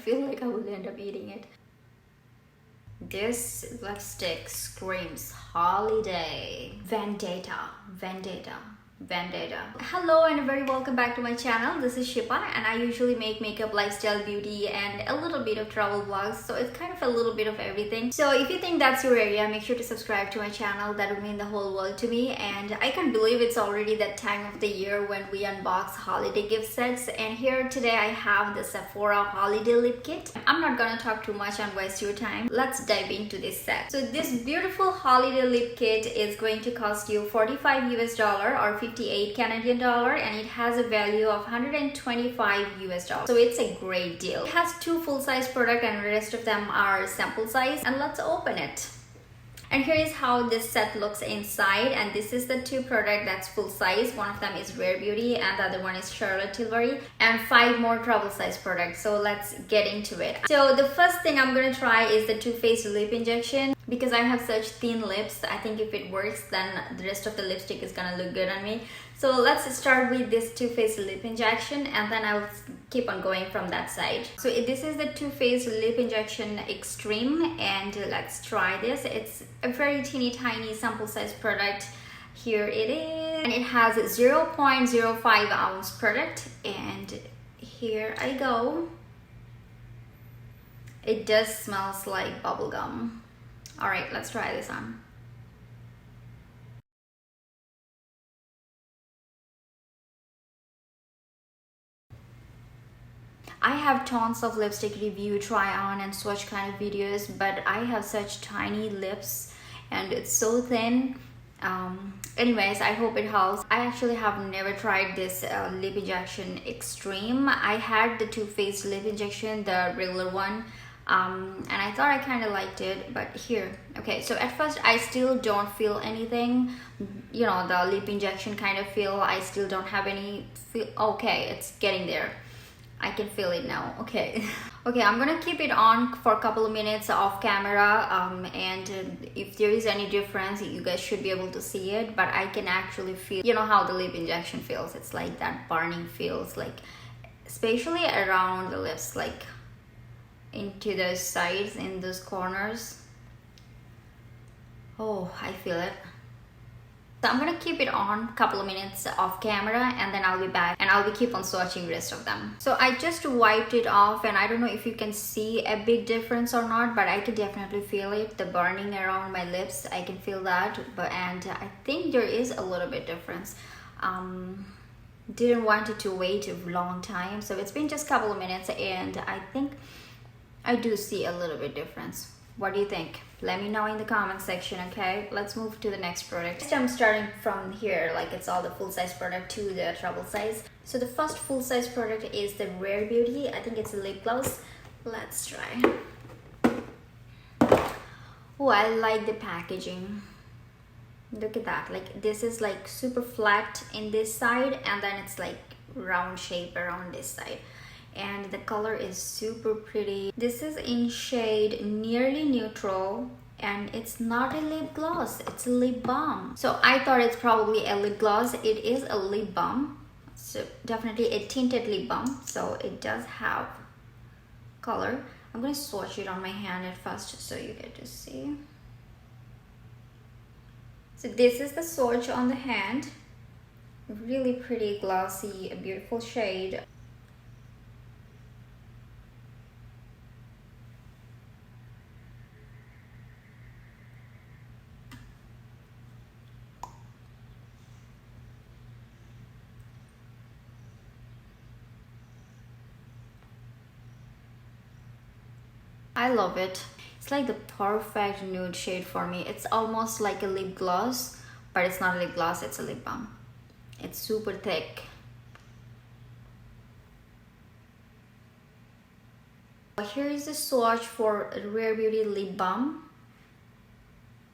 feel like I will end up eating it. This lipstick screams holiday. Vendetta. Hello and very welcome back to my channel. This is Shepa and I usually make makeup, lifestyle, beauty and a little bit of travel vlogs, so it's kind of a little bit of everything. So if you think that's your area, make sure to subscribe to my channel. That would mean the whole world to me. And I can't believe it's already that time of the year when we unbox holiday gift sets. And here today I have the Sephora Holiday Lip Kit. I'm not gonna talk too much and waste your time. Let's dive into this set. So this beautiful holiday lip kit is going to cost you $45 US or 58 Canadian dollar, and it has a value of 125 US dollars. So it's a great deal. It has two full-size products and the rest of them are sample size, and let's open it. And here is how this set looks inside, and this is the two product that's full size. One of them is Rare Beauty and the other one is Charlotte Tilbury, and 5 more travel size products. So let's get into it. So the first thing I'm gonna try is the Too Faced lip injection. Because I have such thin lips, I think if it works, then the rest of the lipstick is gonna look good on me. So let's start with this Too Faced lip injection, and then I'll keep on going from that side. So this is the Too Faced lip injection extreme, and let's try this. It's a very teeny tiny sample size product. Here it is, and it has 0.05 ounce product, and here I go. It does smells like bubblegum. All right, let's try this on. I have tons of lipstick review, try on and swatch kind of videos, but I have such tiny lips and it's so thin. Anyways, I hope it helps. I actually have never tried this lip injection extreme. I had the Too Faced lip injection, the regular one, and I thought I kind of liked it, but here, okay, so at first I still don't feel anything, you know, the lip injection kind of feel. I still don't have any feel. Okay, it's getting there. I can feel it now. Okay. Okay, I'm gonna keep it on for a couple of minutes off camera, and if there is any difference, you guys should be able to see it, but I can actually feel, you know how the lip injection feels. It's like that burning feels, like especially around the lips, like into those sides, in those corners. Oh, I feel it. So I'm gonna keep it on a couple of minutes off camera, and then I'll be back and I'll be keep on swatching the rest of them. So I just wiped it off, and I don't know if you can see a big difference or not, but I can definitely feel it, the burning around my lips. I can feel that, and I think there is a little bit difference. Didn't want it to wait a long time, so it's been just a couple of minutes, and I think I do see a little bit difference. What do you think? Let me know in the comment section, okay? Let's move to the next product. Next, I'm starting from here, like it's all the full-size product to the travel size. So the first full-size product is the Rare Beauty. I think it's a lip gloss. Let's try. Oh, I like the packaging. Look at that. Like this is like super flat in this side, and then it's like round shape around this side. And the color is super pretty. This is in shade Nearly Neutral, and it's not a lip gloss, it's a lip balm. So I thought it's probably a lip gloss. It is a lip balm, so definitely a tinted lip balm, so it does have color. I'm gonna swatch it on my hand at first so you get to see. So this is the swatch on the hand. Really pretty, glossy, a beautiful shade. I love it. It's like the perfect nude shade for me. It's almost like a lip gloss, but it's not a lip gloss, it's a lip balm. It's super thick. Here is the swatch for Rare Beauty lip balm.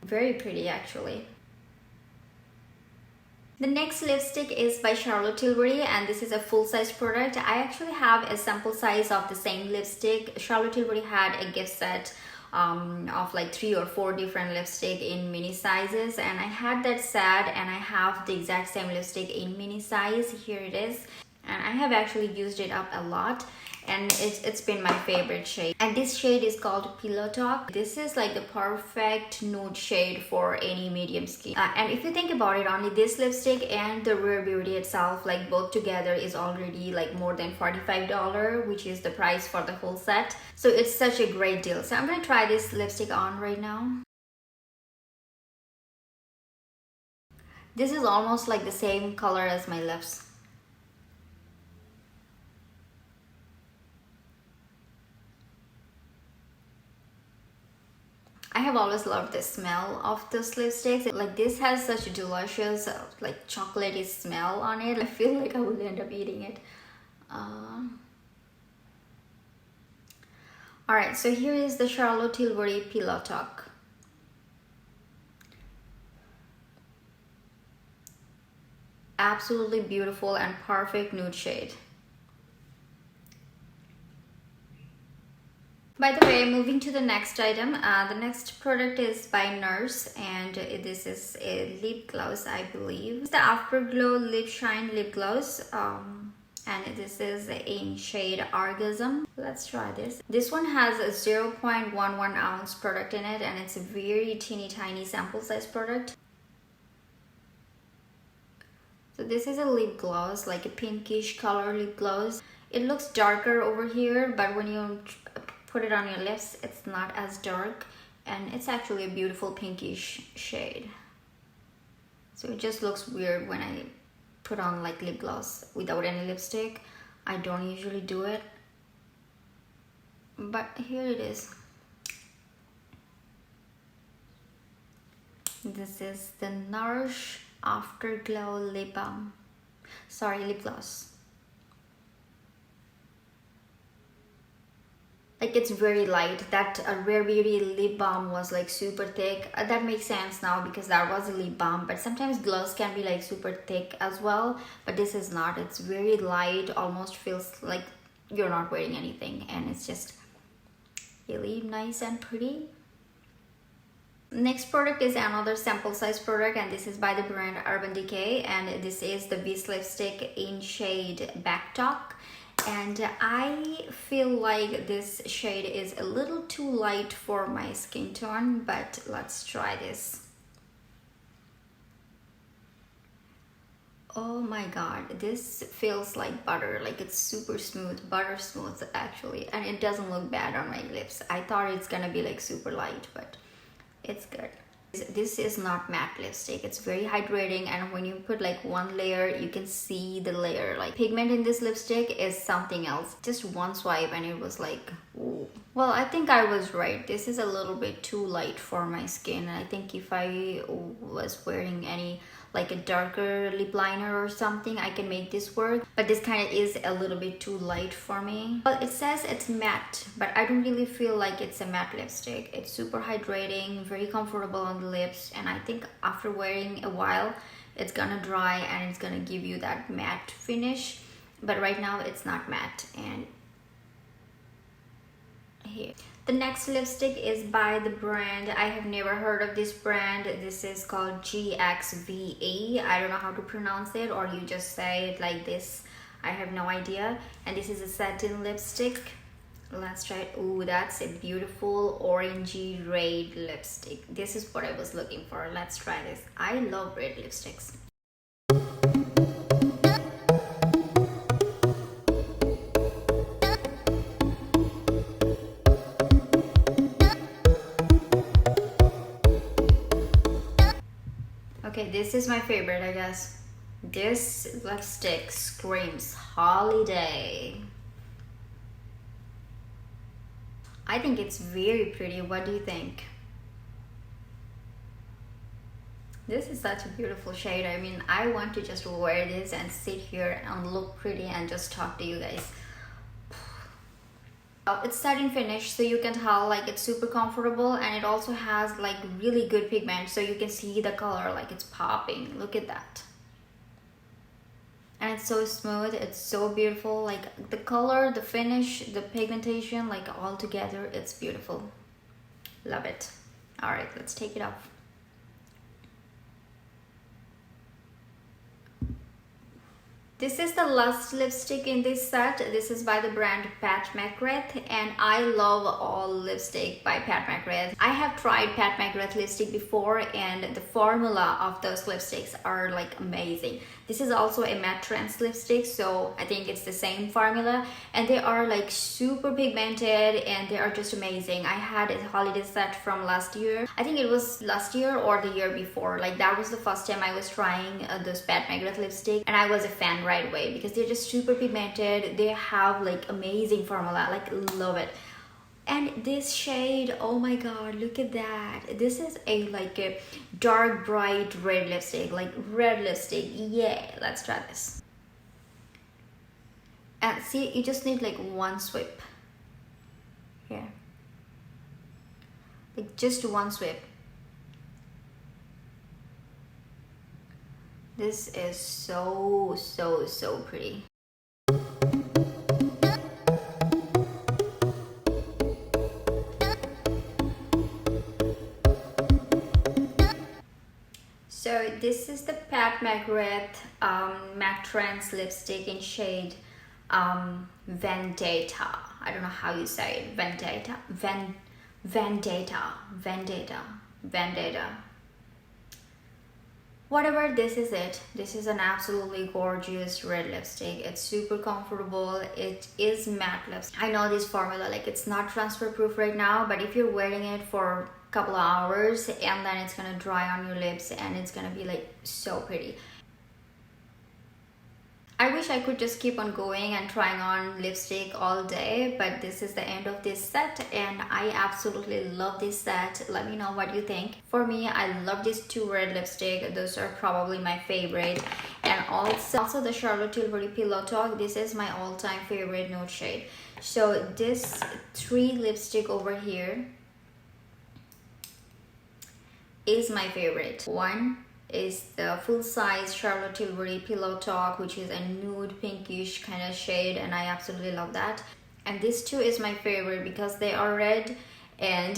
Very pretty actually. The next lipstick is by Charlotte Tilbury, and this is a full-size product. I actually have a sample size of the same lipstick. Charlotte Tilbury had a gift set of like 3 or 4 different lipstick in mini sizes, and I had that set, and I have the exact same lipstick in mini size. Here it is, and I have actually used it up a lot. and it's been my favorite shade. And this shade is called Pillow Talk. This is like the perfect nude shade for any medium skin. And if you think about it, only this lipstick and the Rare Beauty itself, like both together, is already like more than $45, which is the price for the whole set. So it's such a great deal. So I'm gonna try this lipstick on right now. This is almost like the same color as my lips. I have always loved the smell of this lipstick. Like this has such a delicious like chocolatey smell on it. I feel like I will end up eating it. Alright, so here is the Charlotte Tilbury Pillow Talk. Absolutely beautiful and perfect nude shade. By the way, moving to the next item, the next product is by NARS, and this is a lip gloss, I believe. It's the Afterglow Lip Shine Lip Gloss, and this is in shade Orgasm. Let's try this. This one has a 0.11 ounce product in it, and it's a very teeny tiny sample size product. So this is a lip gloss, like a pinkish color lip gloss. It looks darker over here, but when you put it on your lips, it's not as dark, and it's actually a beautiful pinkish shade. So it just looks weird when I put on like lip gloss without any lipstick. I don't usually do it, but here it is. This is the NARS Afterglow lip balm. Sorry, lip gloss. Like it's very light. That Rare Beauty lip balm was like super thick. That makes sense now because that was a lip balm, but sometimes gloss can be like super thick as well, but this is not. It's very light, almost feels like you're not wearing anything, and it's just really nice and pretty. Next product is another sample size product, and this is by the brand Urban Decay, and this is the Beast lipstick in shade Backtalk. And I feel like this shade is a little too light for my skin tone, but let's try this. Oh my god, this feels like butter, like it's super smooth, butter smooth actually, and it doesn't look bad on my lips. I thought it's gonna be like super light, but it's good. This is not matte lipstick. It's very hydrating, and when you put like one layer, you can see the layer. Like pigment in this lipstick is something else. Just one swipe and it was like, ooh. Well, I think I was right. This is a little bit too light for my skin. I think if I was wearing any like a darker lip liner or something, I can make this work, but this kind of is a little bit too light for me. Well, it says it's matte, but I don't really feel like it's a matte lipstick. It's super hydrating, very comfortable on the lips, and I think after wearing a while it's gonna dry and it's gonna give you that matte finish, but right now it's not matte. And here, the next lipstick is by the brand, I have never heard of this brand. This is called GXVE. I don't know how to pronounce it, or you just say it like this. I have no idea. And this is a satin lipstick. Let's try it. Ooh, that's a beautiful orangey red lipstick. This is what I was looking for. Let's try this. I love red lipsticks. Okay, this is my favorite, I guess. This lipstick screams holiday. I think it's very pretty. What do you think? This is such a beautiful shade. I mean, I want to just wear this and sit here and look pretty and just talk to you guys. It's satin finish, so you can tell like it's super comfortable, and it also has like really good pigment, so you can see the color like it's popping. Look at that. And it's so smooth, it's so beautiful. Like the color, the finish, the pigmentation, like all together, it's beautiful. Love it. All right, let's take it off. This is the last lipstick in this set. This is by the brand PAT McGrath, and I love all lipstick by PAT McGrath. I have tried PAT McGrath lipstick before, and the formula of those lipsticks are like amazing. This is also a MatteTrance lipstick, so I think it's the same formula, and they are like super pigmented and they are just amazing. I had a holiday set from last year. I think it was last year or the year before. Like that was the first time I was trying those PAT McGrath lipstick, and I was a fan right away because they're just super pigmented. They have like amazing formula, like love it. And this shade, oh my god, look at that. This is a like a dark bright red lipstick, like red lipstick. Yeah, let's try this. And see, you just need like one sweep here, like just one sweep. This is so pretty. So this is the PAT McGrath MatteTrance lipstick in shade Vendetta. I don't know how you say it. Vendetta. Vendetta. Whatever, this is it. This is an absolutely gorgeous red lipstick. It's super comfortable. It is matte lipstick. I know this formula, like it's not transfer proof right now, but if you're wearing it for couple of hours and then it's gonna dry on your lips and it's gonna be like so pretty. I wish I could just keep on going and trying on lipstick all day, but this is the end of this set and I absolutely love this set. Let me know what you think. For me, I love these two red lipstick. Those are probably my favorite. And also the Charlotte Tilbury Pillow Talk. This is my all-time favorite nude shade. So this three lipstick over here is my favorite. One is the full-size Charlotte Tilbury Pillow Talk, which is a nude pinkish kind of shade, and I absolutely love that. And this two is my favorite because they are red. And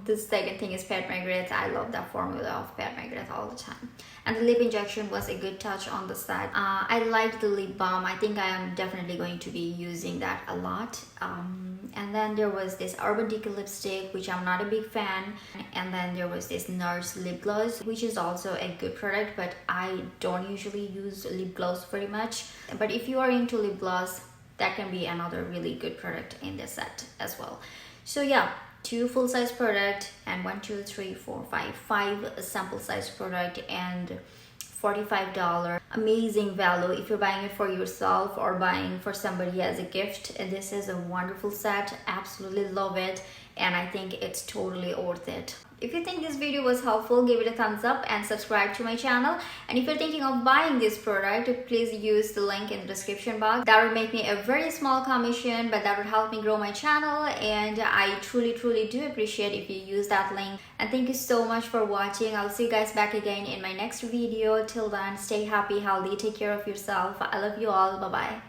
the second thing is PAT McGrath. I love that formula of PAT McGrath all the time. And the lip injection was a good touch on the set. I like the lip balm. I think I am definitely going to be using that a lot. And then there was this Urban Decay lipstick, which I'm not a big fan. And then there was this NARS lip gloss, which is also a good product, but I don't usually use lip gloss very much. But if you are into lip gloss, that can be another really good product in this set as well. So yeah, two full-size product and 5 sample size product and $45. Amazing value if you're buying it for yourself or buying for somebody as a gift. And this is a wonderful set. Absolutely love it, and I think it's totally worth it. If you think this video was helpful, give it a thumbs up and subscribe to my channel. And if you're thinking of buying this product, please use the link in the description box. That would make me a very small commission, but that would help me grow my channel, and I truly do appreciate if you use that link. And thank you so much for watching. I'll see you guys back again in my next video. Till then, stay happy, healthy, take care of yourself. I love you all. Bye bye.